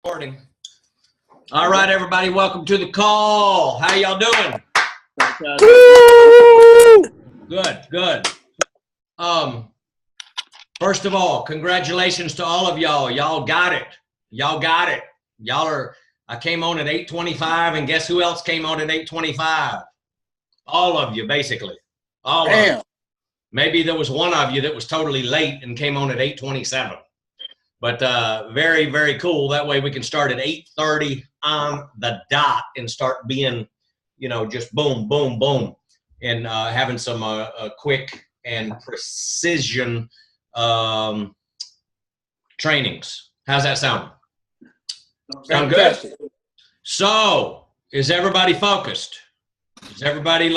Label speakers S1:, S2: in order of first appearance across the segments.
S1: Recording. All right, everybody, welcome to the call. How y'all doing? Good. First of all, congratulations to all of y'all. Y'all got it. I came on at 8:25, and guess who else came on at 8:25? All of you, basically. All of you. Maybe there was one of you that was totally late and came on at 8:27. But very, very cool. That way we can start at 8:30 on the dot and start being, just boom, boom, boom, and having some quick and precision trainings. How's that sound? Sound good? So, is everybody focused? Is everybody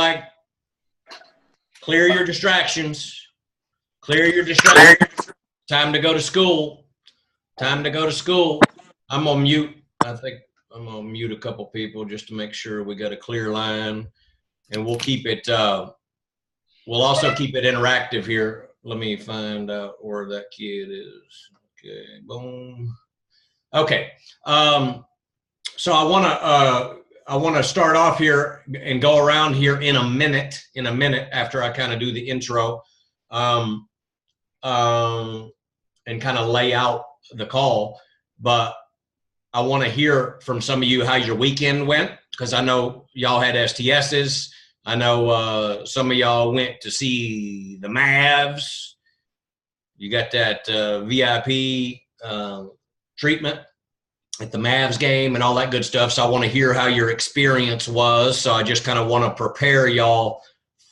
S1: clear your distractions? Time to go to school. I'm on mute. I think I'm going to mute a couple people just to make sure we got a clear line. And we'll keep it, we'll also keep it interactive here. Let me find out where that kid is. Okay, boom. Okay. So I want to start off here and go around here in a minute after I kind of do the intro, and kind of lay out the call. But I want to hear from some of you how your weekend went, because I know y'all had STSs. I know some of y'all went to see the Mavs. You got that VIP treatment at the Mavs game and all that good stuff. So I want to hear how your experience was. So I just kind of want to prepare y'all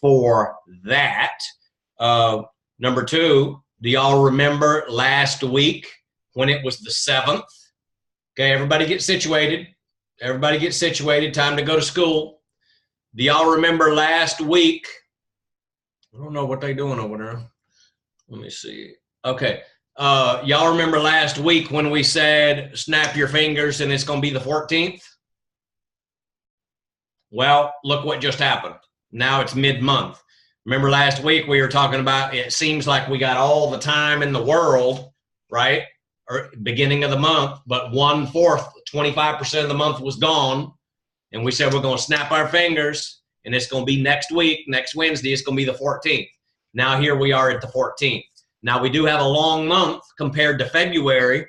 S1: for that. Number two, do y'all remember last week when it was the 7th? Okay, everybody get situated. Time to go to school. Do y'all remember last week? I don't know what they doing over there. Let me see. Okay. Y'all remember last week when we said snap your fingers and it's going to be the 14th? Well, look what just happened. Now it's mid-month. Remember last week we were talking about it seems like we got all the time in the world, right? Or beginning of the month, but 1/4, 25% of the month was gone. And we said we're going to snap our fingers and it's going to be next week, next Wednesday, it's going to be the 14th. Now here we are at the 14th. Now we do have a long month compared to February.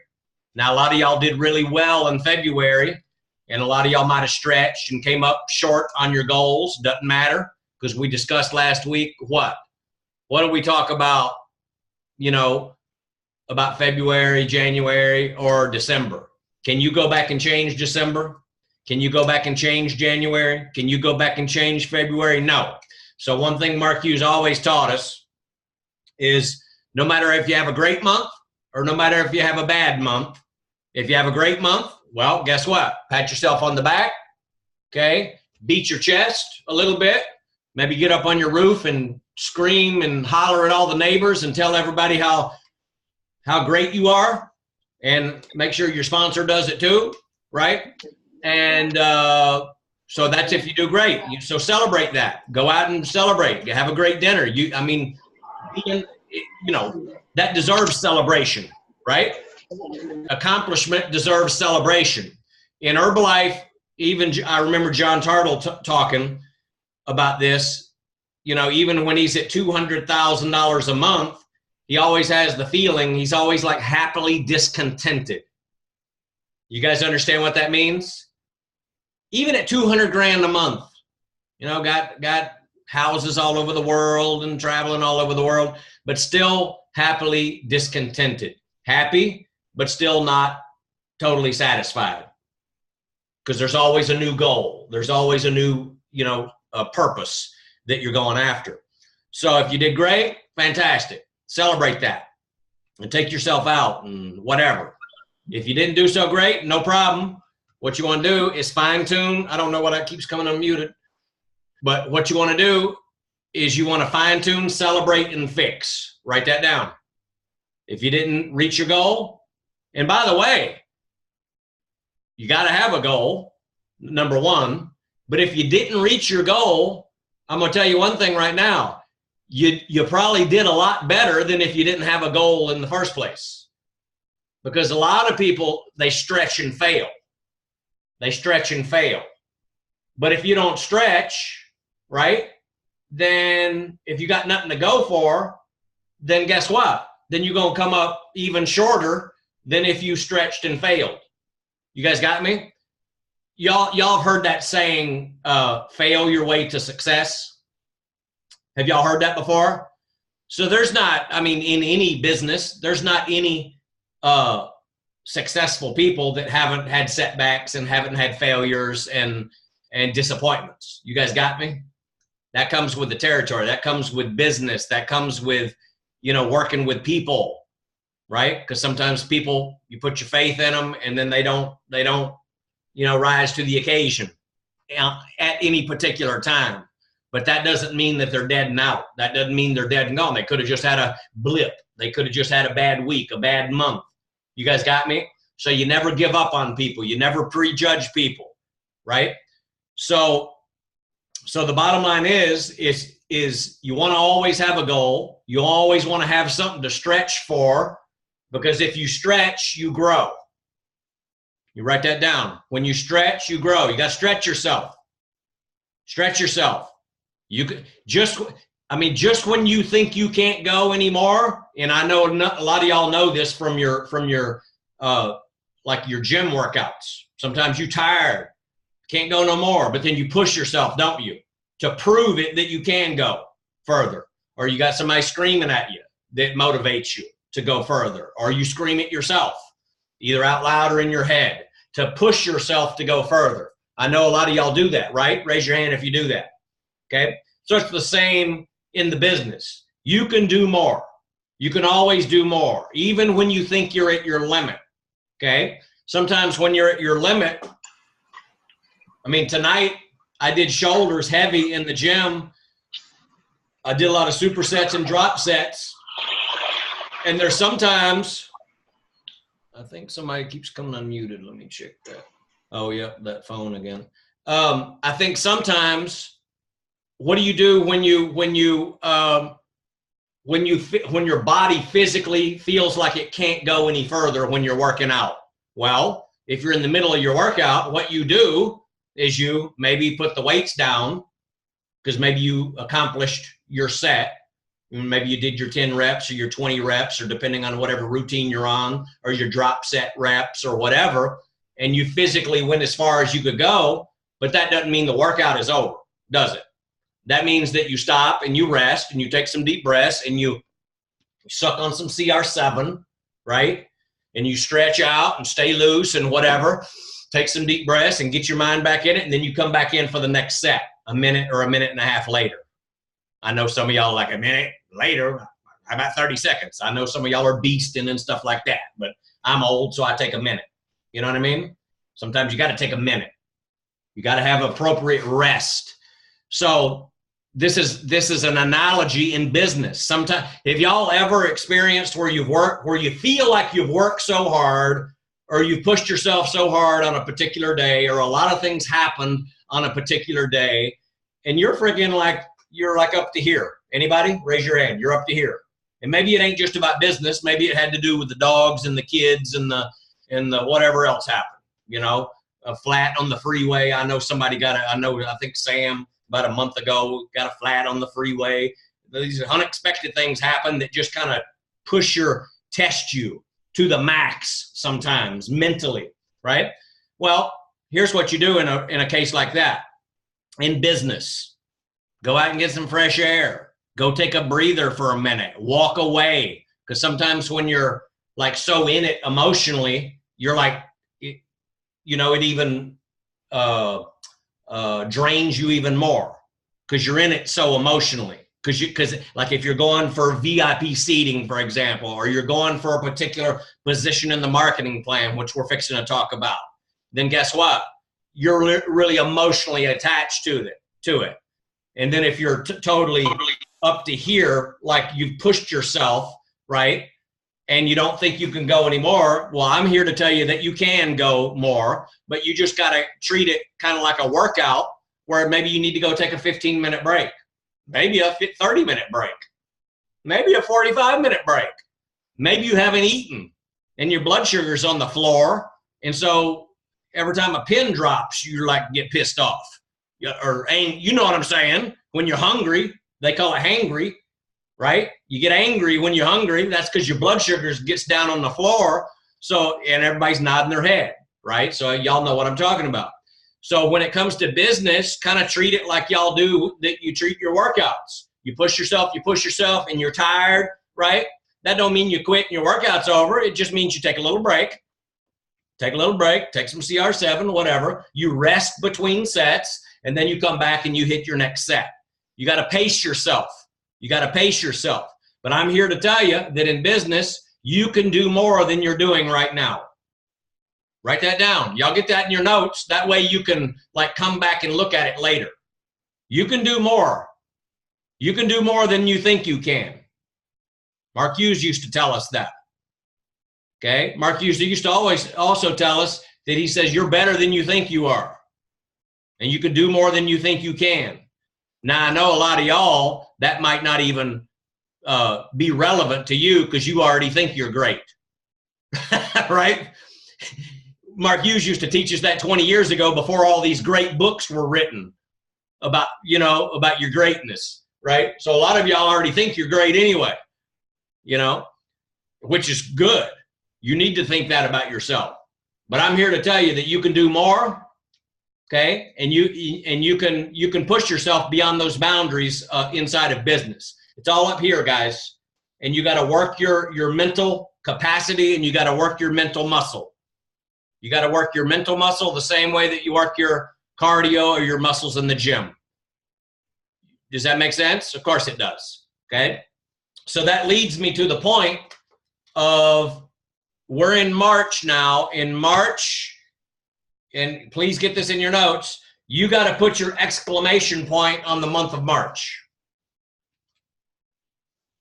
S1: Now a lot of y'all did really well in February, and a lot of y'all might have stretched and came up short on your goals. Doesn't matter, because we discussed last week what did we talk about, about February, January, or December? Can you go back and change December? Can you go back and change January? Can you go back and change February? No. So one thing Mark Hughes always taught us is no matter if you have a great month or no matter if you have a bad month, if you have a great month, well, guess what? Pat yourself on the back, okay? Beat your chest a little bit. Maybe get up on your roof and scream and holler at all the neighbors and tell everybody how great you are, and make sure your sponsor does it too, right? And so that's if you do great. So celebrate that. Go out and celebrate. Have a great dinner. That deserves celebration, right? Accomplishment deserves celebration. In Herbalife, I remember John Tartle talking about this, even when he's at $200,000 a month, he always has the feeling he's always happily discontented. You guys understand what that means? Even at 200 grand a month, got houses all over the world and traveling all over the world, but still happily discontented. Happy, but still not totally satisfied. Because there's always a new goal. There's always a new, a purpose that you're going after. So if you did great, fantastic. Celebrate that and take yourself out and whatever. If you didn't do so great, no problem. What you want to do is fine tune. I don't know why that keeps coming unmuted, but what you want to do is you want to fine tune, celebrate, and fix. Write that down. If you didn't reach your goal, and by the way, you got to have a goal, number one, but if you didn't reach your goal, I'm going to tell you one thing right now. You probably did a lot better than if you didn't have a goal in the first place. Because a lot of people, they stretch and fail. They stretch and fail. But if you don't stretch, right, then if you got nothing to go for, then guess what? Then you're going to come up even shorter than if you stretched and failed. You guys got me? Y'all have heard that saying, fail your way to success. Have y'all heard that before? So there's not, I mean, in any business, there's not any successful people that haven't had setbacks and haven't had failures and disappointments. You guys got me? That comes with the territory. That comes with business. That comes with, you know, working with people, right? Because sometimes people, you put your faith in them and then they don't, you know, rise to the occasion at any particular time. But that doesn't mean that they're dead and out. That doesn't mean they're dead and gone. They could have just had a blip. They could have just had a bad week, a bad month. You guys got me? So you never give up on people. You never prejudge people, right? So the bottom line is you want to always have a goal. You always want to have something to stretch for, because if you stretch, you grow. You write that down. When you stretch, you grow. You got to stretch yourself. Stretch yourself. You could just when you think you can't go anymore, and I know a lot of y'all know this from your like your gym workouts. Sometimes you're tired, can't go no more, but then you push yourself, don't you, to prove it that you can go further. Or you got somebody screaming at you that motivates you to go further, or you scream it yourself, either out loud or in your head, to push yourself to go further. I know a lot of y'all do that, right? Raise your hand if you do that. Okay, so it's the same in the business. You can do more. You can always do more, even when you think you're at your limit. Okay, sometimes when you're at your limit, I mean, tonight I did shoulders heavy in the gym. I did a lot of supersets and drop sets, and there's sometimes, I think somebody keeps coming unmuted. Let me check that. Oh, yeah, that phone again. I think sometimes, what do you do when your body physically feels like it can't go any further when you're working out? Well, if you're in the middle of your workout, what you do is you maybe put the weights down, because maybe you accomplished your set. Maybe you did your 10 reps or your 20 reps, or depending on whatever routine you're on, or your drop set reps or whatever, and you physically went as far as you could go, but that doesn't mean the workout is over, does it? That means that you stop and you rest and you take some deep breaths and you suck on some CR7, right? And you stretch out and stay loose and whatever. Take some deep breaths and get your mind back in it, and then you come back in for the next set, a minute or a minute and a half later. I know some of y'all like a minute later. How about 30 seconds? I know some of y'all are beasting and stuff like that, but I'm old, so I take a minute. You know what I mean? Sometimes you got to take a minute. You got to have appropriate rest. So this is an analogy in business. Sometimes, have y'all ever experienced where you feel like you've worked so hard, or you've pushed yourself so hard on a particular day, or a lot of things happened on a particular day, and you're freaking like, you're like up to here? Anybody? Raise your hand. You're up to here. And maybe it ain't just about business. Maybe it had to do with the dogs and the kids and the whatever else happened. You know, a flat on the freeway. I know somebody I think Sam about a month ago got a flat on the freeway. These unexpected things happen that just kind of test you to the max sometimes mentally, right? Well, here's what you do in a case like that. In business, go out and get some fresh air. Go take a breather for a minute. Walk away. Because sometimes when you're like so in it emotionally, you're like, it even drains you even more, because you're in it so emotionally. Because like if you're going for VIP seating, for example, or you're going for a particular position in the marketing plan, which we're fixing to talk about, then guess what? You're really emotionally attached to it. And then if you're totally up to here, like you've pushed yourself, right, and you don't think you can go anymore, well, I'm here to tell you that you can go more, but you just got to treat it kind of like a workout, where maybe you need to go take a 15-minute break, maybe a 30-minute break, maybe a 45-minute break. Maybe you haven't eaten and your blood sugar's on the floor. And so every time a pin drops, you like get pissed off. Or you know what I'm saying? When you're hungry, they call it hangry, right? You get angry when you're hungry. That's because your blood sugar gets down on the floor. So, and everybody's nodding their head, right? So y'all know what I'm talking about. So when it comes to business, kind of treat it like y'all do that you treat your workouts. You push yourself, and you're tired, right? That don't mean you quit and your workout's over. It just means you take a little break. Take some CR7, whatever. You rest between sets, and then you come back and you hit your next set. You got to pace yourself. But I'm here to tell you that in business, you can do more than you're doing right now. Write that down. Y'all get that in your notes. That way you can like come back and look at it later. You can do more. You can do more than you think you can. Mark Hughes used to tell us that. Okay? Mark Hughes used to always also tell us that he says, you're better than you think you are. And you can do more than you think you can. Now, I know a lot of y'all, that might not even be relevant to you because you already think you're great. Right? Mark Hughes used to teach us that 20 years ago before all these great books were written about, about your greatness, right? So a lot of y'all already think you're great anyway, which is good. You need to think that about yourself. But I'm here to tell you that you can do more, okay? And you can push yourself beyond those boundaries inside of business. It's all up here, guys. And you got to work your mental capacity, and you got to work your mental muscle. You got to work your mental muscle the same way that you work your cardio or your muscles in the gym. Does that make sense? Of course it does, okay? So that leads me to the point of we're in March now. In March, and please get this in your notes, you got to put your exclamation point on the month of March.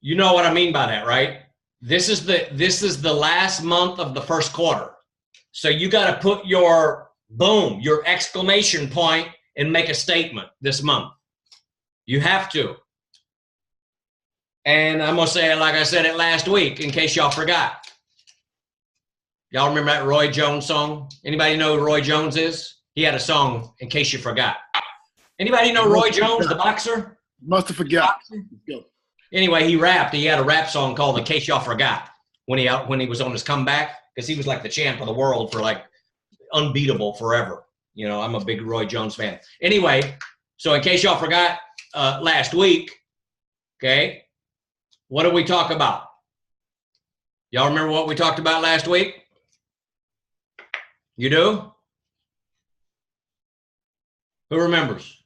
S1: You know what I mean by that, right? This is the last month of the first quarter. So you got to put your exclamation point and make a statement this month. You have to. And I'm going to say it like I said it last week in case y'all forgot. Y'all remember that Roy Jones song? Anybody know who Roy Jones is? He had a song, In Case You Forgot. Anybody know Roy Jones, the boxer?
S2: Must have forgot.
S1: Anyway, he rapped. He had a rap song called In Case Y'all Forgot when he was on his comeback, because he was like the champ of the world for like unbeatable forever. I'm a big Roy Jones fan. Anyway, so in case y'all forgot last week, okay, what did we talk about? Y'all remember what we talked about last week? You do? Who remembers?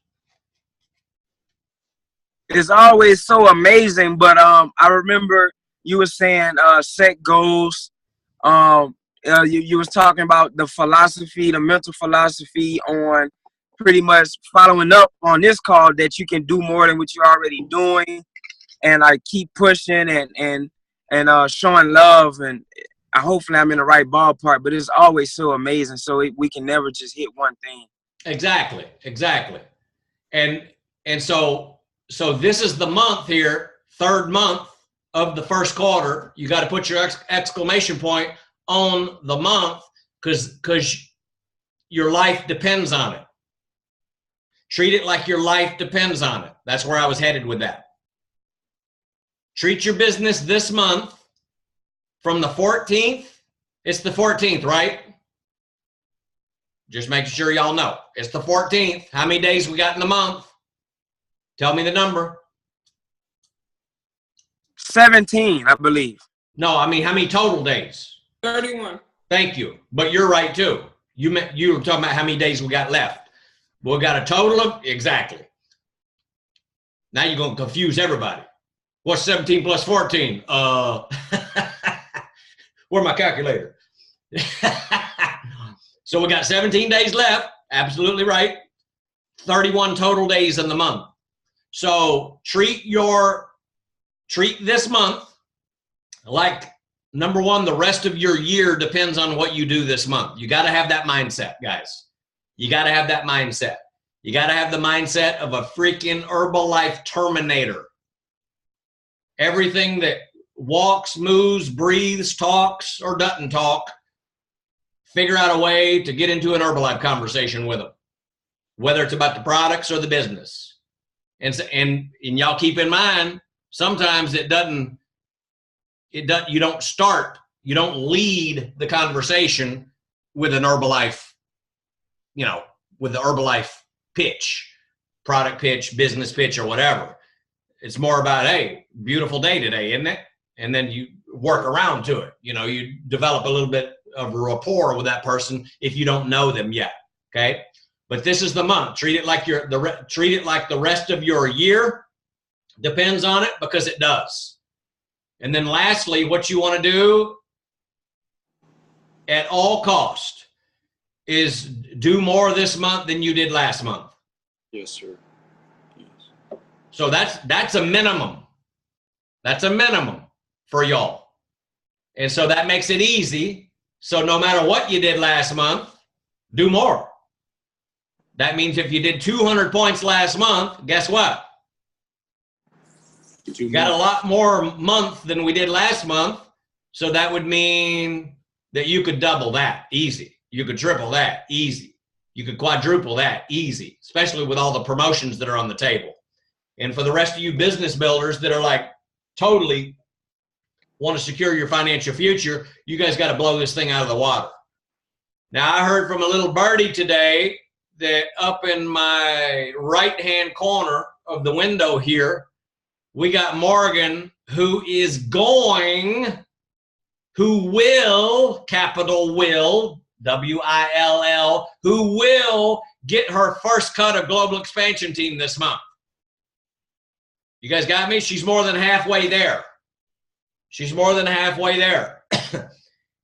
S3: It's always so amazing, but I remember you were saying set goals. You was talking about the mental philosophy on pretty much following up on this call that you can do more than what you're already doing, and I keep pushing and showing love, and hopefully I'm in the right ballpark. But it's always so amazing, so we can never just hit one thing.
S1: Exactly. And so this is the month here, third month of the first quarter. You got to put your exclamation point on the month because your life depends on it. Treat it like your life depends on it. That's where I was headed with that. Treat your business this month from the 14th. It's the 14th, right? Just making sure y'all know. It's the 14th. How many days we got in the month? Tell me the number.
S3: 17, I believe.
S1: No, I mean, how many total days?
S4: 31.
S1: Thank you. But you're right, too. You were talking about how many days we got left. We got a total of, exactly. Now you're going to confuse everybody. What's 17 plus 14? Where's my calculator? So we got 17 days left. Absolutely right. 31 total days in the month. So treat this month like, number one, the rest of your year depends on what you do this month. You got to have that mindset, guys. You got to have that mindset. You got to have the mindset of a freaking Herbalife Terminator. Everything that walks, moves, breathes, talks, or doesn't talk, figure out a way to get into an Herbalife conversation with them, whether it's about the products or the business. And y'all keep in mind, sometimes you don't lead the conversation with an Herbalife, with the Herbalife pitch, product pitch, business pitch, or whatever. It's more about, hey, beautiful day today, isn't it? And then you work around to it. You develop a little bit of a rapport with that person if you don't know them yet. Okay. But this is the month. Treat it like the rest of your year depends on it, because it does. And then lastly, what you want to do at all cost is do more this month than you did last month.
S2: Yes, sir. Yes.
S1: So that's a minimum. That's a minimum for y'all. And so that makes it easy. So no matter what you did last month, do more. That means if you did 200 points last month, guess what? You got a lot more month than we did last month. So that would mean that you could double that easy. You could triple that easy. You could quadruple that easy, especially with all the promotions that are on the table. And for the rest of you business builders that are like totally want to secure your financial future, you guys got to blow this thing out of the water. Now, I heard from a little birdie today that up in my right-hand corner of the window here, we got Morgan, who will, capital will, W-I-L-L, who will get her first cut of Global Expansion Team this month. You guys got me? She's more than halfway there. She's more than halfway there.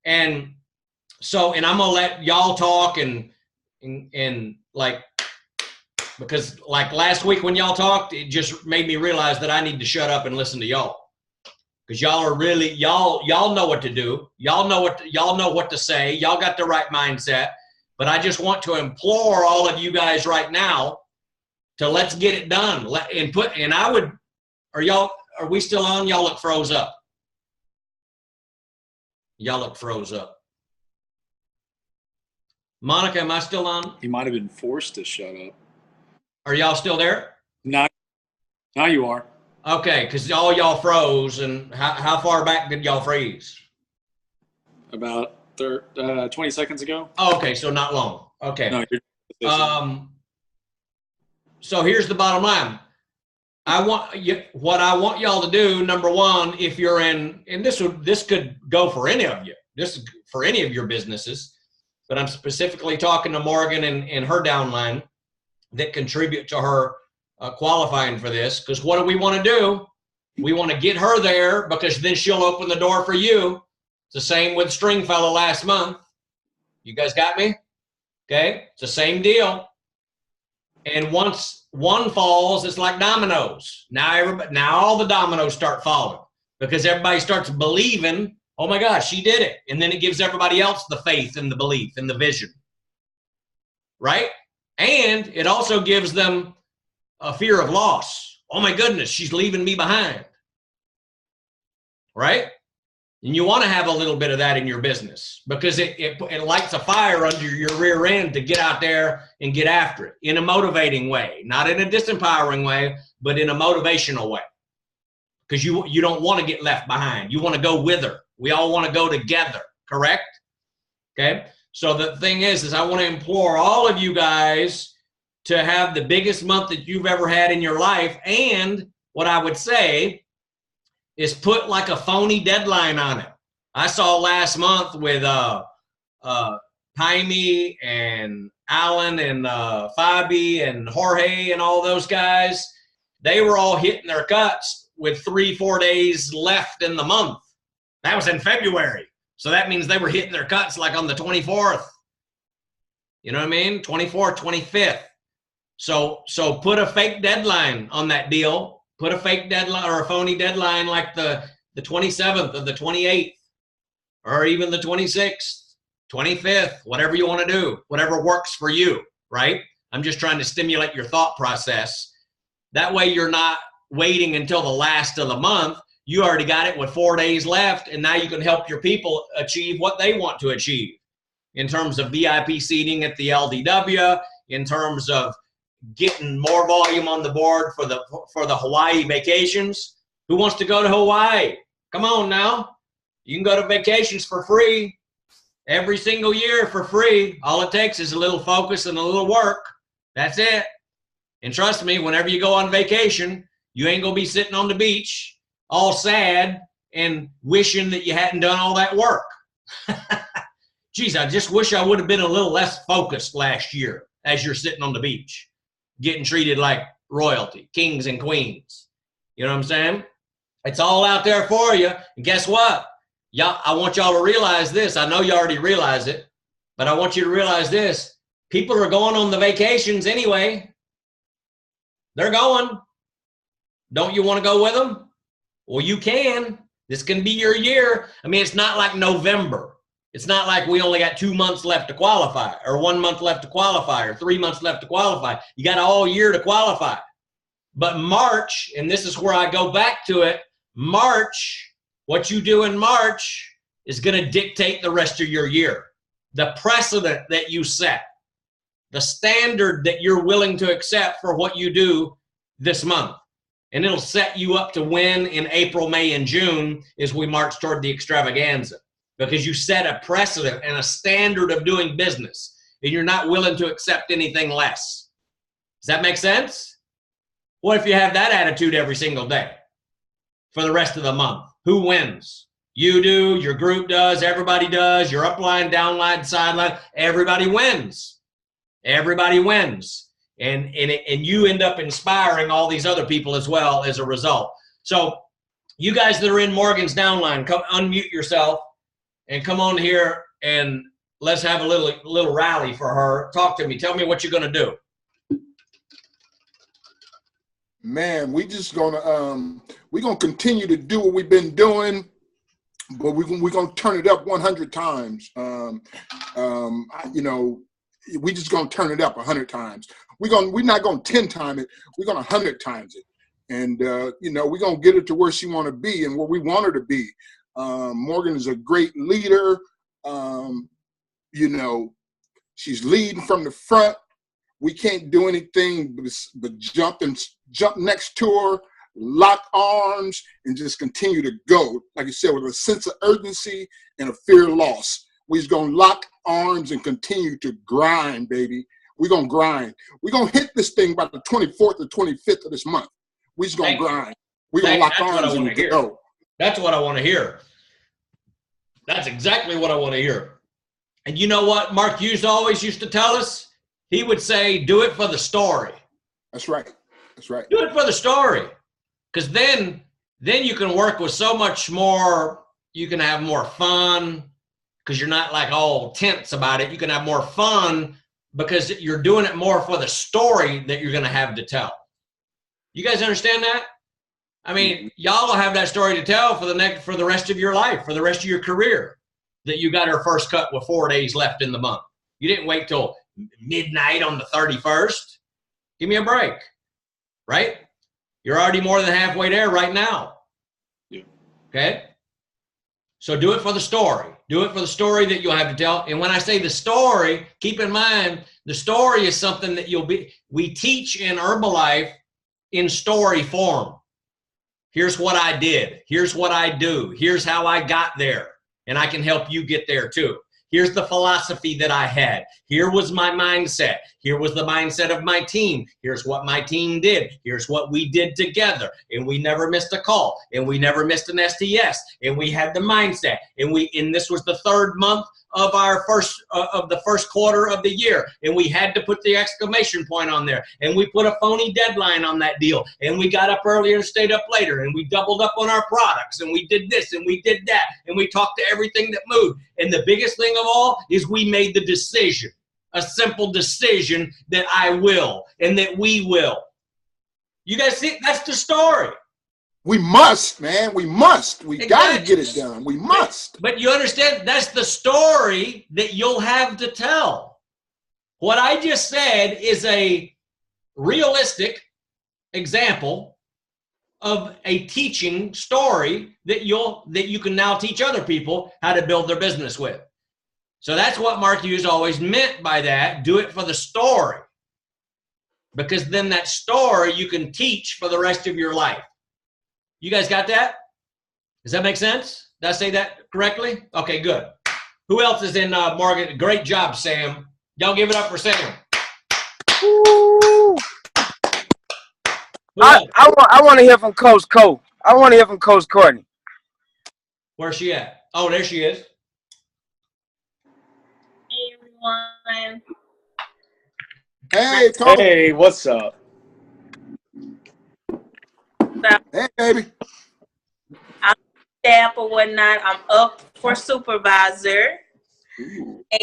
S1: And I'm going to let y'all talk and because like last week when y'all talked, it just made me realize that I need to shut up and listen to y'all. Because y'all are really, y'all know what to do. Y'all know what to say. Y'all got the right mindset. But I just want to implore all of you guys right now to let's get it done. Are we still on? Y'all look froze up. Y'all look froze up. Monica, am I still on?
S2: He might have been forced to shut up.
S1: Are y'all still there?
S2: Now you are.
S1: Okay, because all y'all froze. And how far back did y'all freeze?
S2: About 20 seconds ago.
S1: Oh, okay, so not long. Okay.
S2: No,
S1: so here's the bottom line. What I want y'all to do, number one, if you're in, and this could go for any of you. This is for any of your businesses, but I'm specifically talking to Morgan and her downline that contribute to her qualifying for this. Because what do we want to do? We want to get her there, because then she'll open the door for you. It's the same with Stringfellow last month. You guys got me? Okay, it's the same deal. And once one falls, it's like dominoes. Now all the dominoes start falling, because everybody starts believing, oh my gosh, she did it. And then it gives everybody else the faith and the belief and the vision. Right? And it also gives them a fear of loss. Oh my goodness, she's leaving me behind. Right? And you want to have a little bit of that in your business, because it lights a fire under your rear end to get out there and get after it in a motivating way, not in a disempowering way, but in a motivational way. Because you don't want to get left behind. You want to go with her. We all want to go together, correct? Okay? So the thing is I want to implore all of you guys to have the biggest month that you've ever had in your life. And what I would say is put like a phony deadline on it. I saw last month with Jaime and Alan and Fabi and Jorge and all those guys. They were all hitting their cuts with 3-4 days left in the month. That was in February. So that means they were hitting their cuts like on the 24th. You know what I mean? 24th, 25th. So put a fake deadline on that deal. Put a fake deadline or a phony deadline like the 27th or the 28th or even the 26th, 25th, whatever you want to do, whatever works for you, right? I'm just trying to stimulate your thought process. That way you're not waiting until the last of the month. You already got it with 4 days left, and now you can help your people achieve what they want to achieve in terms of VIP seating at the LDW, in terms of getting more volume on the board for the Hawaii vacations. Who wants to go to Hawaii? Come on now. You can go to vacations for free every single year for free. All it takes is a little focus and a little work. That's it. And trust me, whenever you go on vacation, you ain't going to be sitting on the beach all sad and wishing that you hadn't done all that work. Geez, I just wish I would have been a little less focused last year as you're sitting on the beach, getting treated like royalty, kings and queens. You know what I'm saying? It's all out there for you. And guess what? Y'all, I want y'all to realize this. I know you already realize it, but I want you to realize this. People are going on the vacations anyway. They're going. Don't you want to go with them? Well, you can. This can be your year. I mean, it's not like November. It's not like we only got 2 months left to qualify, or 1 month left to qualify, or 3 months left to qualify. You got all year to qualify. But March, and this is where I go back to it, March, what you do in March is going to dictate the rest of your year. The precedent that you set, the standard that you're willing to accept for what you do this month. And it'll set you up to win in April, May, and June as we march toward the extravaganza. Because you set a precedent and a standard of doing business, and you're not willing to accept anything less. Does that make sense? What if you have that attitude every single day for the rest of the month? Who wins? You do, your group does, everybody does, your upline, downline, sideline, everybody wins. Everybody wins. And you end up inspiring all these other people as well as a result. So you guys that are in Morgan's downline, come unmute yourself and come on here and let's have a little rally for her. Talk to me. Tell me what you're going to do.
S4: Man, we just we're gonna continue to do what we've been doing, but we're gonna turn it up 100 times. You know, we just gonna turn it up 100 times. We're not gonna 10 time it. We're gonna 100 times it, and you know, we're gonna get her to where she want to be and where we want her to be. Morgan is a great leader. You know, she's leading from the front. We can't do anything but jump next to her, lock arms, and just continue to go. Like you said, with a sense of urgency and a fear of loss. We're just going to lock arms and continue to grind, baby. We're going to grind. We're going to hit this thing by the 24th or 25th of this month. We're just going to grind. We're going to lock arms and go.
S1: That's what I want to hear. That's exactly what I want to hear. And you know what Mark Hughes always used to tell us? He would say, do it for the story.
S4: That's right. That's right.
S1: Do it for the story. Because then you can work with so much more. You can have more fun because you're not like all tense about it. You can have more fun because you're doing it more for the story that you're going to have to tell. You guys understand that? I mean, y'all will have that story to tell for the rest of your life, for the rest of your career, that you got her first cut with 4 days left in the month. You didn't wait till midnight on the 31st. Give me a break, right? You're already more than halfway there right now.
S2: Yeah.
S1: Okay? So do it for the story. Do it for the story that you'll have to tell. And when I say the story, keep in mind, the story is something that we teach in Herbalife in story form. Here's what I did. Here's what I do. Here's how I got there. And I can help you get there too. Here's the philosophy that I had. Here was my mindset. Here was the mindset of my team. Here's what my team did. Here's what we did together. And we never missed a call. And we never missed an STS. And we had the mindset. And this was the third month of our the first quarter of the year. And we had to put the exclamation point on there. And we put a phony deadline on that deal. And we got up earlier and stayed up later. And we doubled up on our products. And we did this and we did that. And we talked to everything that moved. And the biggest thing of all is we made the decision, a simple decision that I will and that we will. You guys see, that's the story.
S4: We must, man. We must. We got to get it done. We must.
S1: But you understand, that's the story that you'll have to tell. What I just said is a realistic example of a teaching story that you can now teach other people how to build their business with. So that's what Mark Hughes always meant by that. Do it for the story. Because then that story you can teach for the rest of your life. You guys got that? Does that make sense? Did I say that correctly? Okay, good. Who else is in Morgan? Great job, Sam. Y'all give it up for Sam.
S3: Woo. I want to hear from Coach Cole. I want to hear from Coach Courtney.
S1: Where's she at? Oh, there she is.
S5: Hey, everyone.
S4: Hey, Coach.
S2: Hey, what's up?
S4: Hey, baby.
S5: Staff or whatnot. I'm up for supervisor.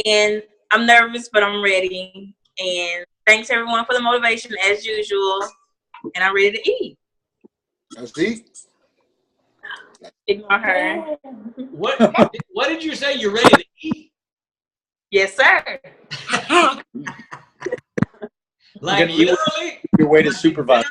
S5: And I'm nervous, but I'm ready. And thanks, everyone, for the motivation, as usual. And I'm ready to eat.
S4: Let's eat.
S5: Ignore her.
S1: What did you say? You're ready to eat?
S5: Yes, sir.
S1: Like literally?
S2: Your way to supervise.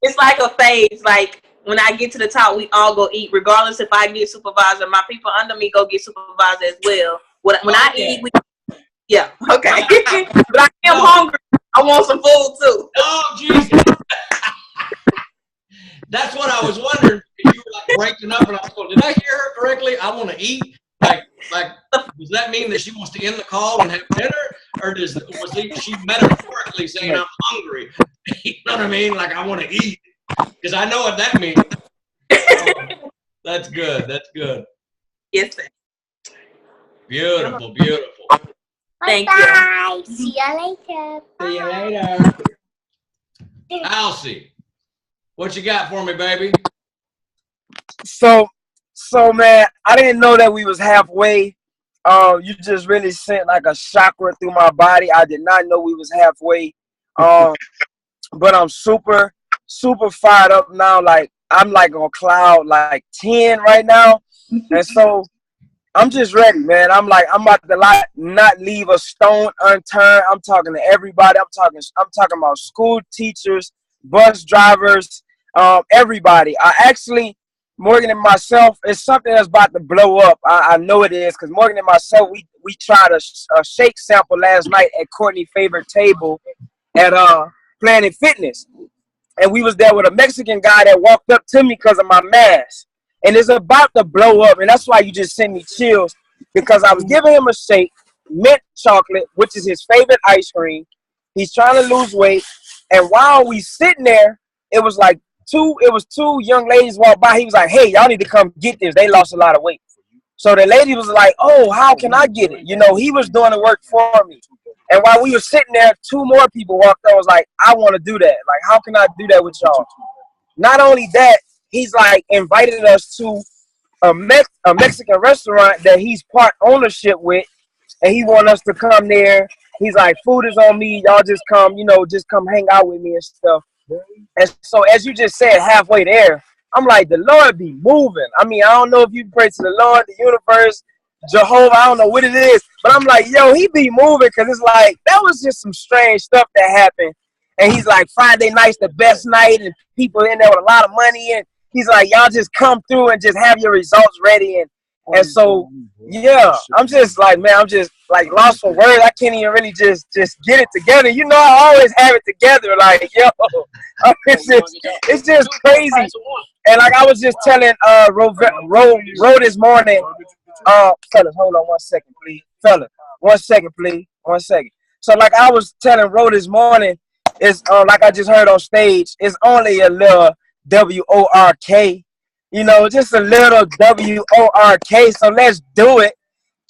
S5: It's like a phase. Like when I get to the top, we all go eat, regardless if I get supervisor. My people under me go get supervisor as well. When I eat, yeah, okay. But I am hungry. I want some food too.
S1: Oh, Jesus. That's what I was wondering. You were like breaking up, and I was going, did I hear her correctly? I want to eat. Like, does that mean that she wants to end the call and have dinner, or was she metaphorically saying I'm hungry? You know what I mean? Like I want to eat, because I know what that means. Oh, that's good. That's good.
S5: Yes, sir.
S1: Beautiful, beautiful.
S5: Thank
S6: Bye. See you later.
S1: See you later. Alcie, what you got for me, baby?
S3: So man, I didn't know that we was halfway. You just really sent like a chakra through my body. I did not know we was halfway. But I'm super fired up now. Like I'm like on cloud like 10 right now. And so I'm just ready, man. I'm about to not leave a stone unturned. I'm talking to everybody. I'm talking about school teachers, bus drivers, everybody. Morgan and myself, it's something that's about to blow up. I know it is, because Morgan and myself, we tried a shake sample last night at Courtney's favorite table at Planet Fitness. And we was there with a Mexican guy that walked up to me because of my mask. And it's about to blow up. And that's why you just sent me chills, because I was giving him a shake, mint chocolate, which is his favorite ice cream. He's trying to lose weight. And while we sitting there, it was two young ladies walked by. He was like, hey, y'all need to come get this. They lost a lot of weight. So the lady was like, oh, how can I get it? You know, he was doing the work for me. And while we were sitting there, two more people walked up. I was like, I want to do that. Like, how can I do that with y'all? Not only that, he's like invited us to a Mexican restaurant that he's part ownership with. And he want us to come there. He's like, food is on me. Y'all just come, just come hang out with me and stuff. And so, as you just said, halfway there, I'm like, the Lord be moving. I mean, I don't know if you pray to the Lord, the universe, Jehovah, I don't know what it is, but I'm like, yo, he be moving, because it's like, that was just some strange stuff that happened. And he's like, Friday night's the best night, and people in there with a lot of money, and he's like, y'all just come through and just have your results ready. And so, yeah, I'm just like, man, I'm just like lost for words. I can't even really just get it together. You know, I always have it together. Like, yo, it's just crazy. And like I was just telling Ro this morning, fellas, hold on 1 second, please. Fella, 1 second, please. 1 second. So like I was telling Ro this morning, it's like I just heard on stage, it's only a little WORK. You know, just a little WORK. So let's do it.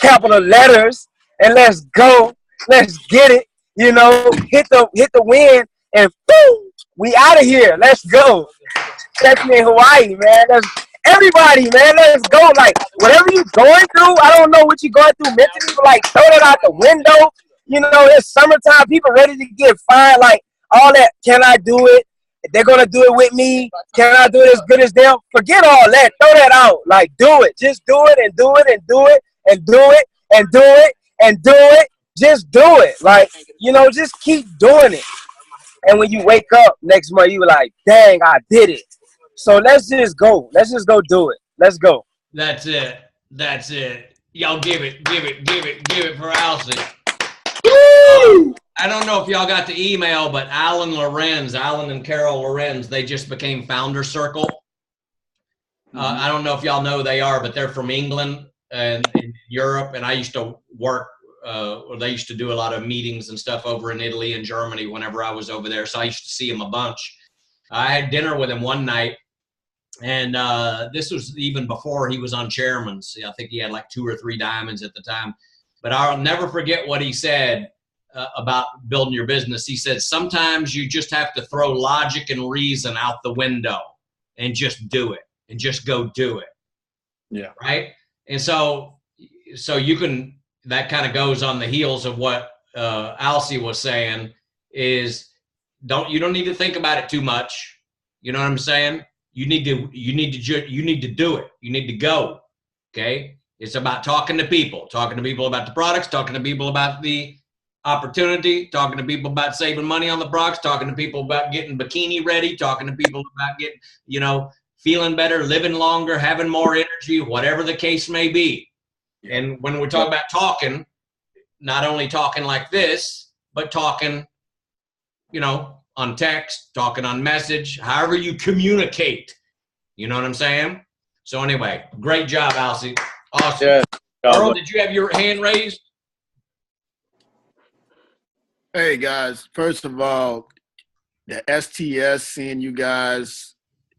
S3: Capital letters. And let's go. Let's get it. You know, hit the wind, and boom, we out of here. Let's go. Catch me in Hawaii, man. Everybody, man, let's go. Like, whatever you're going through, I don't know what you're going through mentally, but like, throw it out the window. You know, it's summertime. People ready to get fired. Like, all that, can I do it? They're going to do it with me. Can I do it as good as them? Forget all that. Throw that out. Like, do it. Just do it and do it and do it and do it and do it and do it. Just do it. Like, you know, just keep doing it. And when you wake up next month, you were like, dang, I did it. So let's just go. Let's just go do it. Let's go.
S1: That's it. That's it. Y'all give it for Alcy.
S3: Woo!
S1: I don't know if y'all got the email, but Alan and Carol Lorenz, they just became Founder Circle. I don't know if y'all know who they are, but they're from England and in Europe. And I used to work, or they used to do a lot of meetings and stuff over in Italy and Germany whenever I was over there. So I used to see him a bunch. I had dinner with him one night, and this was even before he was on Chairman's. I think he had like 2 or 3 diamonds at the time. But I'll never forget what he said about building your business. He said, sometimes you just have to throw logic and reason out the window and just do it and just go do it.
S2: Yeah.
S1: Right. And so you can, that kind of goes on the heels of what Alcy was saying is you don't need to think about it too much. You know what I'm saying? You need to do it. You need to go. Okay. It's about talking to people about the products, talking to people about the opportunity, talking to people about saving money on the products, talking to people about getting bikini ready, talking to people about getting, feeling better, living longer, having more energy, whatever the case may be. And when we talk about talking, not only talking like this, but talking, on text, talking on message, however you communicate. You know what I'm saying? So anyway, great job, Alcy. Awesome.
S2: Yeah.
S1: Earl, did you have your hand raised?
S7: Hey guys, first of all, the STS, seeing you guys,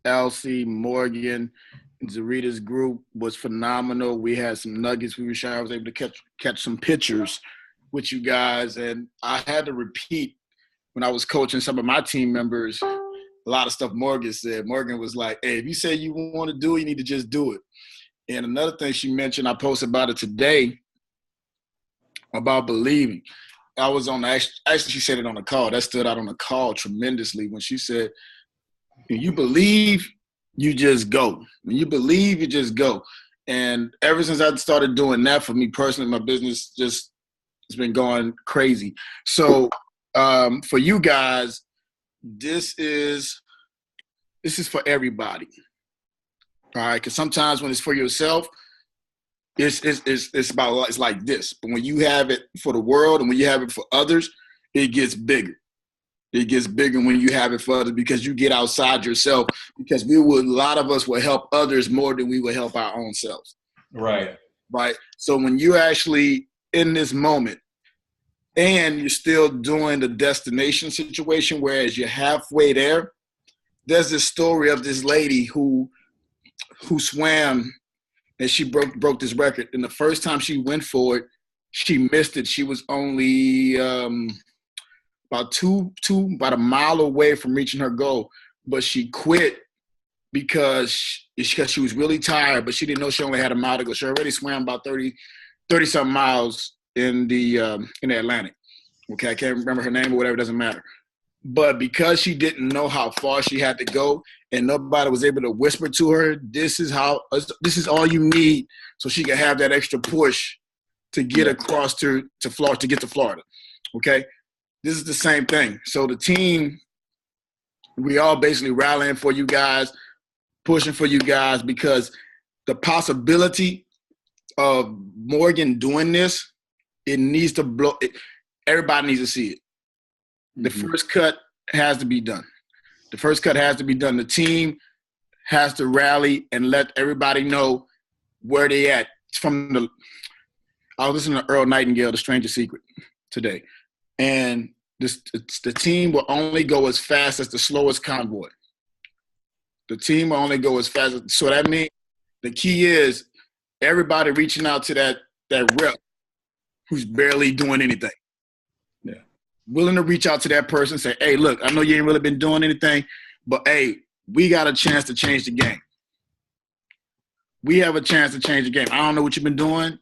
S7: Alcy, Morgan, and Zarita's group was phenomenal. We had some nuggets we were sharing. I was able to catch some pictures with you guys, and I had to repeat when I was coaching some of my team members a lot of stuff Morgan said. Morgan was like, hey, if you say you want to do it, you need to just do it. And another thing she mentioned, I posted about it today, about believing. I was on, actually she said it on the call. That stood out on the call tremendously when she said, when you believe, you just go. When you believe, you just go. And ever since I started doing that, for me personally, my business just has been going crazy. So for you guys, this is for everybody. All right, because sometimes when it's for yourself, it's like this. But when you have it for the world and when you have it for others, it gets bigger. It gets bigger when you have it for others because you get outside yourself. Because a lot of us will help others more than we will help our own selves.
S1: Right.
S7: Right. So when you're actually in this moment and you're still doing the destination situation, whereas you're halfway there, there's this story of this lady who swam and she broke this record. And the first time she went for it, she missed it. She was only about a mile away from reaching her goal. But she quit because she was really tired, but she didn't know she only had a mile to go. She already swam about 30-something miles in the Atlantic. Okay, I can't remember her name or whatever, it doesn't matter. But because she didn't know how far she had to go and nobody was able to whisper to her, this is all you need so she can have that extra push to get across to Florida, to get to Florida. Okay? This is the same thing. So the team, we all basically rallying for you guys, pushing for you guys, because the possibility of Morgan doing this, it needs to blow. Everybody needs to see it. The first cut has to be done. The first cut has to be done. The team has to rally and let everybody know where they at. I was listening to Earl Nightingale, The Stranger's Secret, today. And the team will only go as fast as the slowest convoy. The team will only go as fast. So that means the key is everybody reaching out to that rep who's barely doing anything. Yeah. Willing to reach out to that person and say, hey, look, I know you ain't really been doing anything, but, hey, we got a chance to change the game. We have a chance to change the game. I don't know what you've been doing.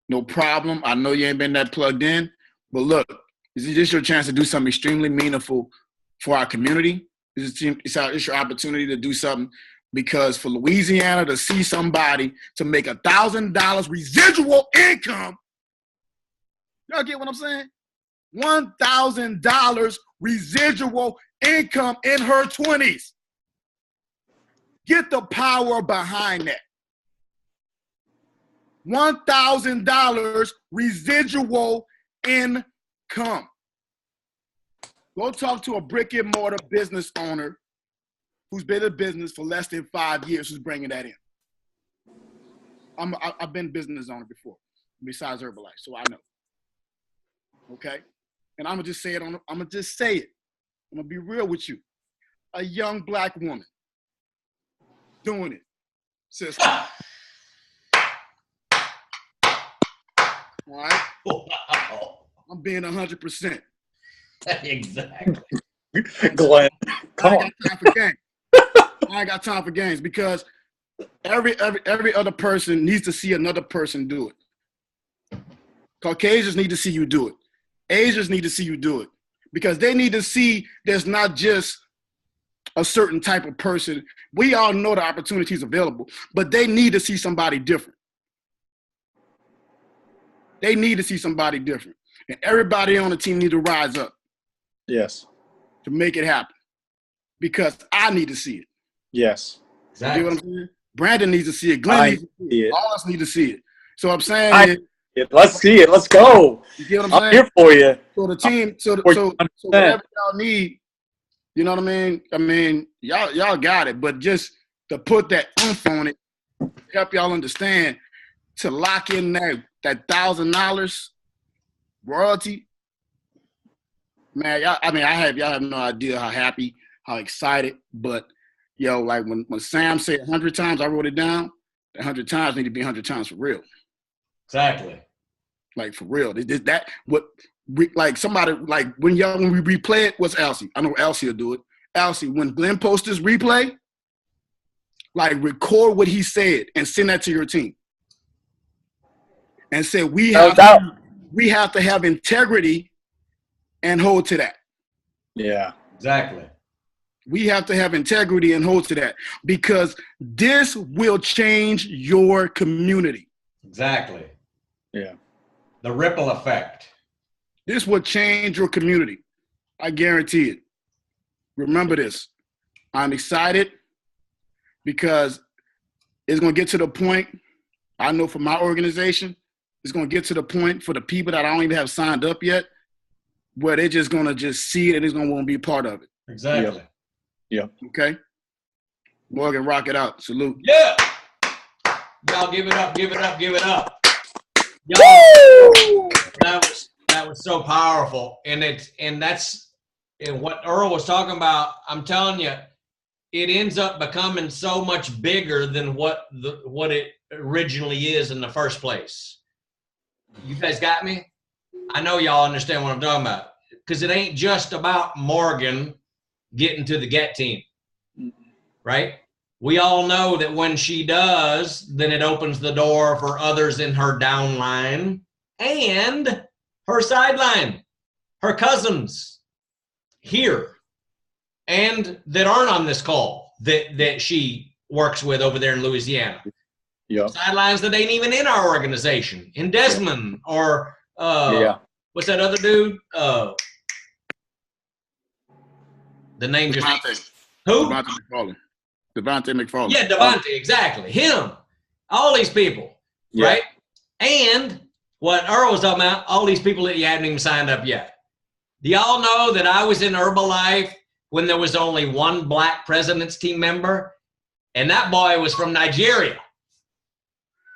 S7: No problem. I know you ain't been that plugged in. But, look, this is your chance to do something extremely meaningful for our community. It's your opportunity to do something, because for Louisiana to see somebody to make $1,000 residual income, y'all get what I'm saying? $1,000 residual income in her 20s. Get the power behind that. $1,000 residual income. Go talk to a brick and mortar business owner who's been in business for less than 5 years who's bringing that in. I've been a business owner before, besides Herbalife, so I know. Okay? And I'm going to just say it. I'm going to just say it. I'm going to be real with you. A young black woman doing it. Sister. All right?
S1: Wow.
S7: I'm being 100%.
S1: Exactly.
S2: Glenn, come on.
S7: I ain't got time for games because every other person needs to see another person do it. Caucasians need to see you do it. Asians need to see you do it because they need to see there's not just a certain type of person. We all know the opportunities available, but they need to see somebody different. They need to see somebody different. And everybody on the team need to rise up.
S2: Yes.
S7: To make it happen. Because I need to see it.
S2: Yes.
S1: Exactly.
S7: You get what I'm saying? Brandon needs to see it. Glenn needs to see it. All of us need to see it. So I'm saying
S2: let's see it. Let's go.
S7: You get what I'm saying?
S2: I'm here for you.
S7: So the team, so whatever y'all need, you know what I mean? Y'all got it. But just to put that oomph on it, help y'all understand, to lock in that $1,000 royalty, man, y'all have no idea how happy, how excited, but yo, like when Sam said 100 times, I wrote it down. 100 times need to be 100 times for real.
S1: Exactly.
S7: Like for real. Like somebody, like when we replay it, what's Elsie? I know Elsie will do it. Elsie, when Glenn posts this replay, like record what he said and send that to your team. And say we have to have integrity and hold to that.
S2: Yeah.
S1: Exactly.
S7: We have to have integrity and hold to that because this will change your community.
S1: Exactly.
S2: Yeah.
S1: The ripple effect.
S7: This will change your community. I guarantee it. Remember this. I'm excited because it's going to get to the point, I know for my organization, it's going to get to the point for the people that I don't even have signed up yet, where they're just going to just see it and they're going to want to be a part of it.
S1: Exactly.
S2: Yeah.
S7: Okay? Morgan, rock it out. Salute.
S1: Yeah. Y'all give it up, give it up, give it up. Y'all, that was so powerful. And that's what Earl was talking about. I'm telling you, it ends up becoming so much bigger than what it originally is in the first place. You guys got me? I know y'all understand what I'm talking about. Because it ain't just about Morgan getting to the GET team, right? We all know that when she does, then it opens the door for others in her downline and her sideline, her cousins here, and that aren't on this call that she works with over there in Louisiana.
S2: Yeah.
S1: Sidelines that ain't even in our organization, in Desmond or what's that other dude? The name just who?
S7: Devontae McFarland.
S1: Yeah, Devontae, exactly. Him. All these people, right? And what Earl was talking about, all these people that you hadn't even signed up yet. Do y'all know that I was in Herbalife when there was only one black president's team member? And that boy was from Nigeria.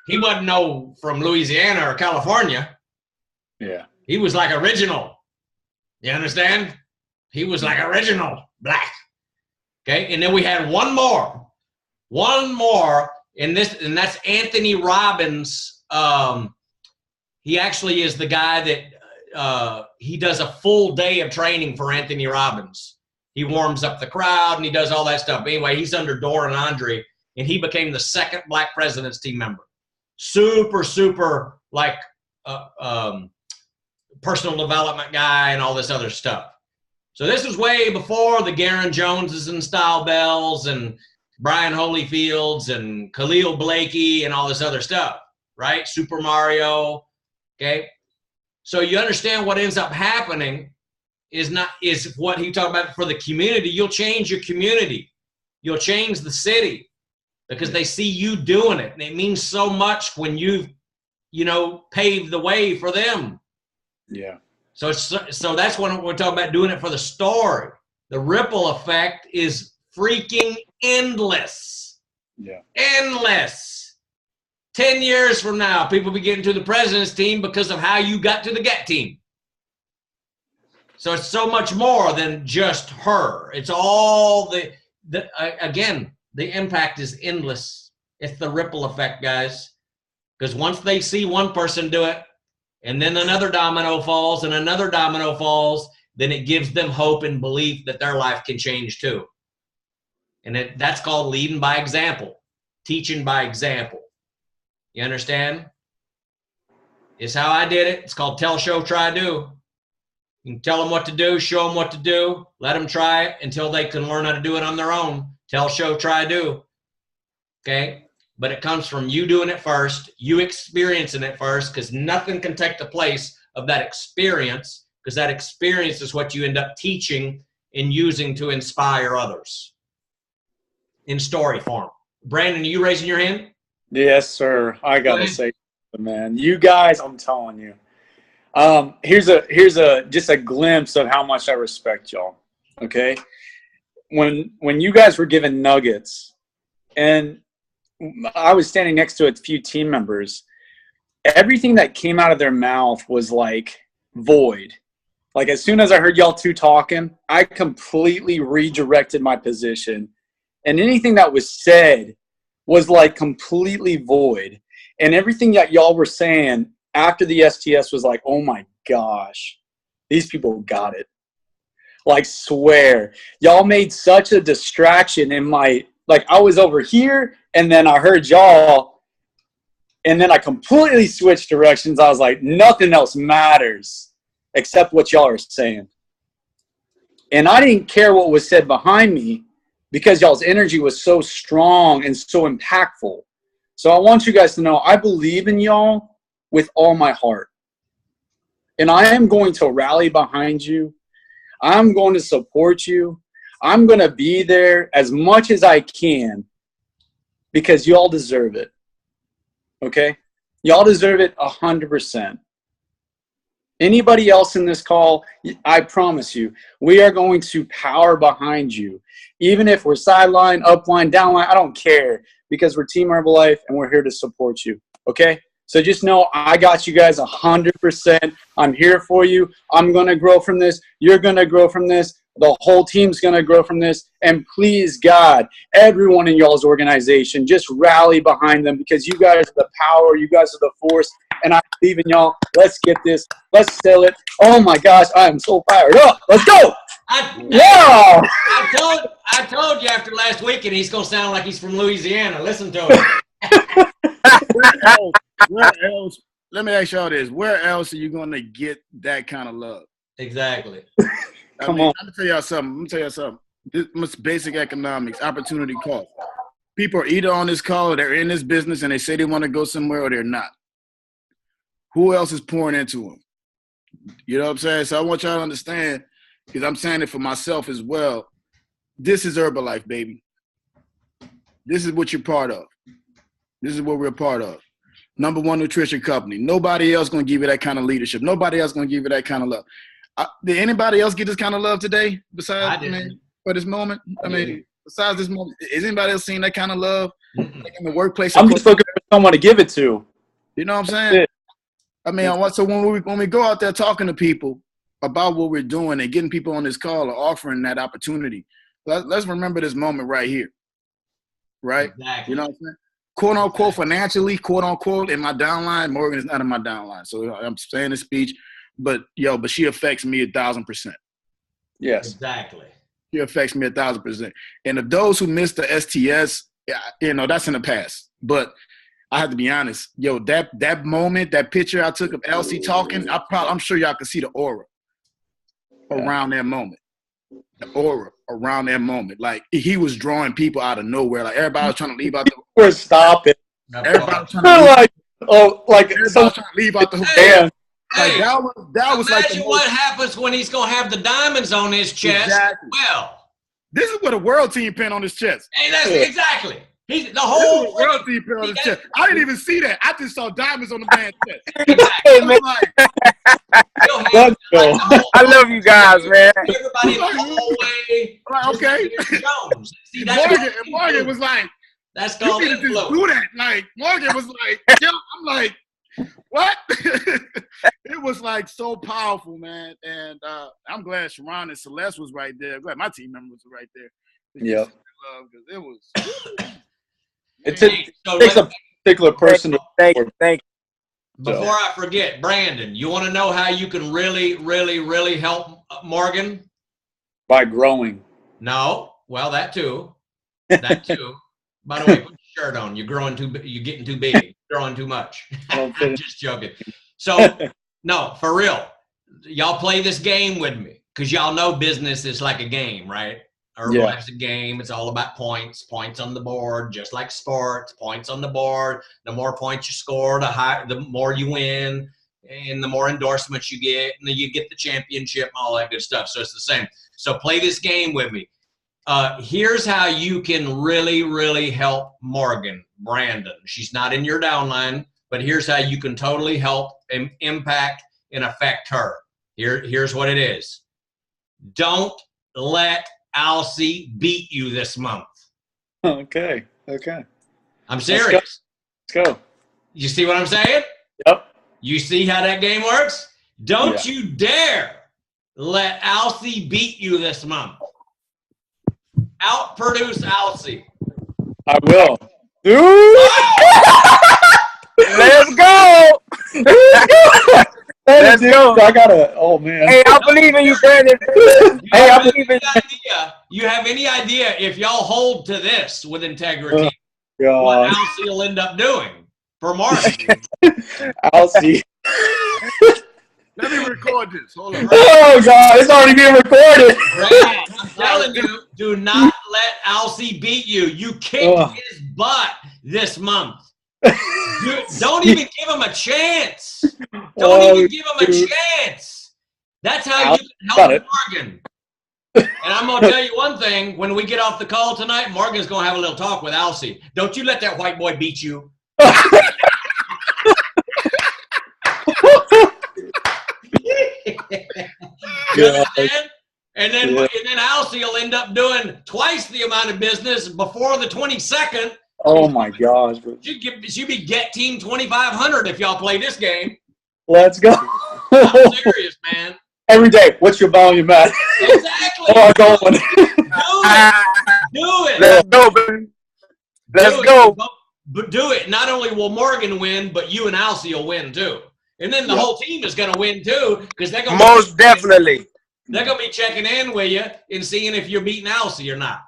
S1: He wasn't from Louisiana or California.
S2: Yeah. He
S1: was like original. You understand? He was like original black. Okay. And then we had one more, and that's Anthony Robbins. He actually is the guy that he does a full day of training for Anthony Robbins. He warms up the crowd and he does all that stuff. Anyway, he's under Dora and Andre, and he became the second black president's team member. Super like personal development guy and all this other stuff. So this was way before the Garon Joneses and Style Bells and Brian Holyfields and Khalil Blakey and all this other stuff, right? Super Mario, okay? So you understand what ends up happening is what he talked about for the community. You'll change your community. You'll change the city because they see you doing it. And it means so much when you pave the way for them.
S2: Yeah.
S1: So that's when we're talking about doing it for the story. The ripple effect is freaking endless.
S2: Yeah.
S1: Endless. 10 years from now, people be getting to the president's team because of how you got to the GET team. So it's so much more than just her. It's all again, the impact is endless. It's the ripple effect, guys. Because once they see one person do it, and then another domino falls, and another domino falls, then it gives them hope and belief that their life can change too. And that's called leading by example, teaching by example. You understand? It's how I did it. It's called tell, show, try, do. You can tell them what to do, show them what to do, let them try it until they can learn how to do it on their own. Tell, show, try, do. Okay? But it comes from you doing it first, you experiencing it first, because nothing can take the place of that experience, because that experience is what you end up teaching and using to inspire others in story form. Brandon, are you raising your hand?
S2: Yes, sir. I gotta say, man, you guys, I'm telling you. Here's just a glimpse of how much I respect y'all. Okay, when you guys were given nuggets, and I was standing next to a few team members, everything that came out of their mouth was like void. Like as soon as I heard y'all two talking, I completely redirected my position, and anything that was said was like completely void. And everything that y'all were saying after the STS was like, oh my gosh, these people got it. Like swear, y'all made such a distraction in my, like I was over here and then I heard y'all and then I completely switched directions. I was like, nothing else matters except what y'all are saying. And I didn't care what was said behind me because y'all's energy was so strong and so impactful. So I want you guys to know I believe in y'all with all my heart. And I am going to rally behind you. I'm going to support you. I'm going to be there as much as I can because y'all deserve it. Okay? Y'all deserve it 100%. Anybody else in this call, I promise you, we are going to power behind you. Even if we're sideline, upline, downline, I don't care because we're Team Herbalife and we're here to support you. Okay? So just know I got you guys 100%. I'm here for you. I'm going to grow from this. You're going to grow from this. The whole team's going to grow from this. And please, God, everyone in y'all's organization, just rally behind them because you guys are the power. You guys are the force. And I believe in y'all. Let's get this. Let's sell it. Oh, my gosh. I am so fired up. Let's go.
S1: I told you after last week, and he's going to sound like he's from Louisiana. Listen to him.
S7: Where else? Let me ask y'all this: where else are you going to get that kind of love?
S1: Exactly.
S7: Come on. Let me tell y'all something. This is basic economics, opportunity cost. People are either on this call or they're in this business and they say they want to go somewhere or they're not. Who else is pouring into them? You know what I'm saying? So I want y'all to understand, because I'm saying it for myself as well. This is Herbalife, baby. This is what you're part of. This is what we're a part of. Number one nutrition company. Nobody else going to give you that kind of leadership. Nobody else going to give you that kind of love. Did anybody else get this kind of love today besides for this moment? Besides this moment, is anybody else seeing that kind of love like in the workplace?
S2: I'm just looking for someone to give it to.
S7: You know what I'm saying? I mean, so when we go out there talking to people about what we're doing and getting people on this call or offering that opportunity, let's remember this moment right here. Right?
S1: Exactly.
S7: You know what I'm saying? Quote unquote financially, quote unquote, in my downline. Morgan is not in my downline, so I'm saying this speech, but she affects me 1,000%. Yes,
S1: exactly.
S7: She affects me 1,000%. And of those who missed the STS, that's in the past. But I have to be honest, that moment, that picture I took of Elsie talking, I'm sure y'all can see the aura around that moment. The aura around that moment, like he was drawing people out of nowhere. Like everybody was trying to leave out the.
S2: Stop it!
S7: Everybody was trying to leave out the hoop.
S1: Hey,
S7: that was like
S1: imagine what happens when he's gonna have the diamonds on his chest.
S7: Exactly.
S1: Well,
S7: This is what a world team pin on his chest.
S1: hey, that's exactly. He's the
S7: This is
S1: whole
S7: what world team pin on his chest. I didn't even see that. I just saw diamonds on the man's chest.
S3: Hey,
S7: I
S3: man,
S7: was like,
S1: he'll have,
S2: Let's go.
S1: the whole-
S3: I love you guys, man.
S1: Everybody in the hallway.
S7: okay.
S1: Jones. See,
S7: And
S1: that's
S7: Morgan was like,
S1: that's
S7: you
S1: called
S7: need to just
S1: influence.
S7: do that. Like, Morgan was like, yo, I'm like, what? It was like so powerful, man. And I'm glad Sharon and Celeste was right there. I'm glad my team members were right there.
S2: Yep.
S7: Because it was.
S2: It
S1: Hey, so
S2: takes
S1: let-
S2: a particular person to
S3: Thank you. Thank
S1: before I forget, Brandon, you want to know how you can really, really, really help Morgan?
S2: by growing.
S1: No. Well, that too. That too. By the way, put your shirt on. You're growing too. You're getting too big. You're growing too much.
S2: I don't fit
S1: I'm
S2: in.
S1: just joking. So, no, for real. Y'all play this game with me because y'all know business is like a game, right? Herbalife's a game. It's all about points. Points on the board, just like sports. Points on the board. The more points you score, the more you win, and the more endorsements you get, and then you get the championship and all that good stuff. So it's the same. So play this game with me. Here's how you can really, really help Morgan, Brandon. She's not in your downline, but here's how you can totally help and impact and affect her. Here's what it is. Don't let Alcee beat you this month.
S2: Okay.
S1: I'm serious.
S2: Let's go.
S1: You see what I'm saying?
S2: Yep.
S1: You see how that game works? Don't you dare let Alcee beat you this month. Outproduce Alcee.
S2: I will. Dude.
S3: Let's go. Let's go.
S2: I gotta. Oh man.
S3: Hey, I believe in you, Brandon. Hey, I believe in
S1: You have any idea if y'all hold to this with integrity,
S2: God.
S1: what Alcee will end up doing for Martin?
S2: Alcee.
S7: Let me record this. Hold on.
S2: Oh God, it's already being recorded.
S1: Brandon, I'm telling you, do not let Alcee beat you. You kicked
S2: Ugh.
S1: his butt this month. Don't even give him a chance. Don't even give him a chance. That's how you can
S2: got
S1: help
S2: it.
S1: Morgan. And I'm going to tell you one thing. When we get off the call tonight, Morgan's going to have a little talk with Alcee. Don't you let that white boy beat you. You understand? And then Alcee will end up doing twice the amount of business before the 22nd.
S2: Oh my gosh.
S1: She'd be get team 2,500 if y'all play this game.
S2: Let's go.
S1: I'm serious, man.
S2: Every day. What's your volume at?
S1: Exactly.
S2: Oh, I'm going.
S1: Do it.
S3: Let's go, baby. Let's go.
S1: But do it. Not only will Morgan win, but you and Alcee will win too. And then the whole team is going to win too because they're going
S3: Most definitely.
S1: They're going to be checking in with you and seeing if you're beating Alcee or not.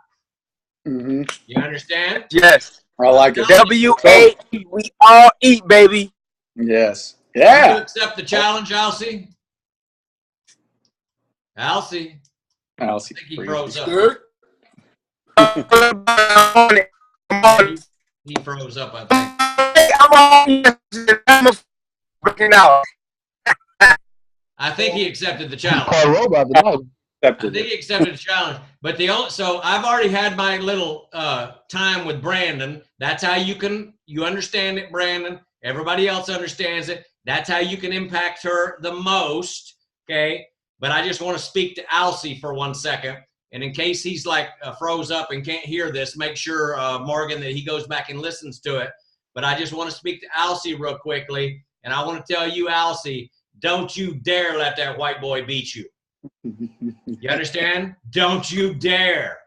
S2: Mm-hmm.
S1: You understand?
S3: Yes.
S2: I like it.
S3: W-A-E. We all eat, baby.
S2: Yes.
S1: You
S2: Yeah.
S1: accept the challenge, Alcee? Alcee.
S2: Alcee.
S1: I think he froze up.
S4: Good.
S1: He froze up, I think.
S3: I'm working out.
S1: I think he accepted the challenge.
S8: Call a robot tonight.
S1: I think he accepted the challenge. But so I've already had my little time with Brandon. That's how you understand it, Brandon. Everybody else understands it. That's how you can impact her the most. Okay. But I just want to speak to Alcee for 1 second. And in case he's like froze up and can't hear this, make sure, Morgan, that he goes back and listens to it. But I just want to speak to Alcee real quickly. And I want to tell you, Alcee, don't you dare let that white boy beat you. You understand? Don't you dare.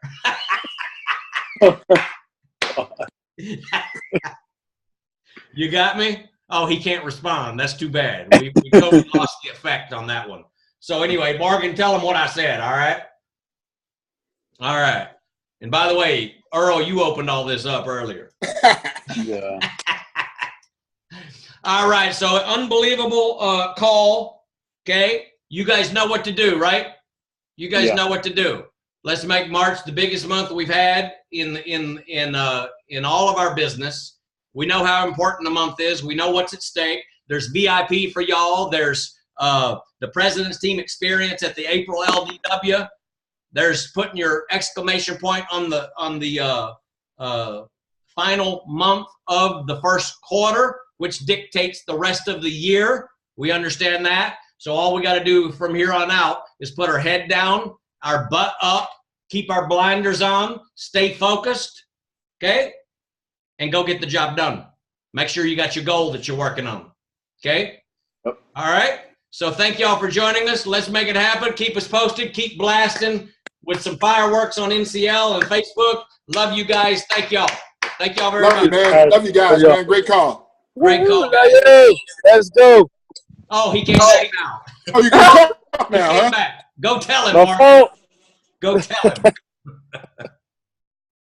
S1: You got me? Oh, he can't respond. That's too bad. We totally lost the effect on that one. So anyway, Morgan, tell him what I said, all right? All right. And by the way, Earl, you opened all this up earlier.
S2: Yeah.
S1: All right, so unbelievable call, okay? You guys know what to do, right? You guys know what to do. Let's make March the biggest month we've had in all of our business. We know how important the month is. We know what's at stake. There's VIP for y'all. There's the President's Team Experience at the April LDW. There's putting your exclamation point on the final month of the first quarter, which dictates the rest of the year. We understand that. So all we got to do from here on out is put our head down, our butt up, keep our blinders on, stay focused, okay? And go get the job done. Make sure you got your goal that you're working on, okay?
S2: Yep.
S1: All right. So thank y'all for joining us. Let's make it happen. Keep us posted. Keep blasting with some fireworks on NCL and Facebook. Love you guys. Thank y'all. Thank y'all very
S4: Love you,
S1: much.
S4: man. Love you guys, man. Great call.
S1: Great call.
S3: Let's go.
S1: Oh, he came back now.
S4: Oh, you can talk
S1: He
S4: now,
S1: came
S4: huh?
S1: back. Go tell him,
S3: My
S1: Mark.
S3: fault.
S1: Go tell him.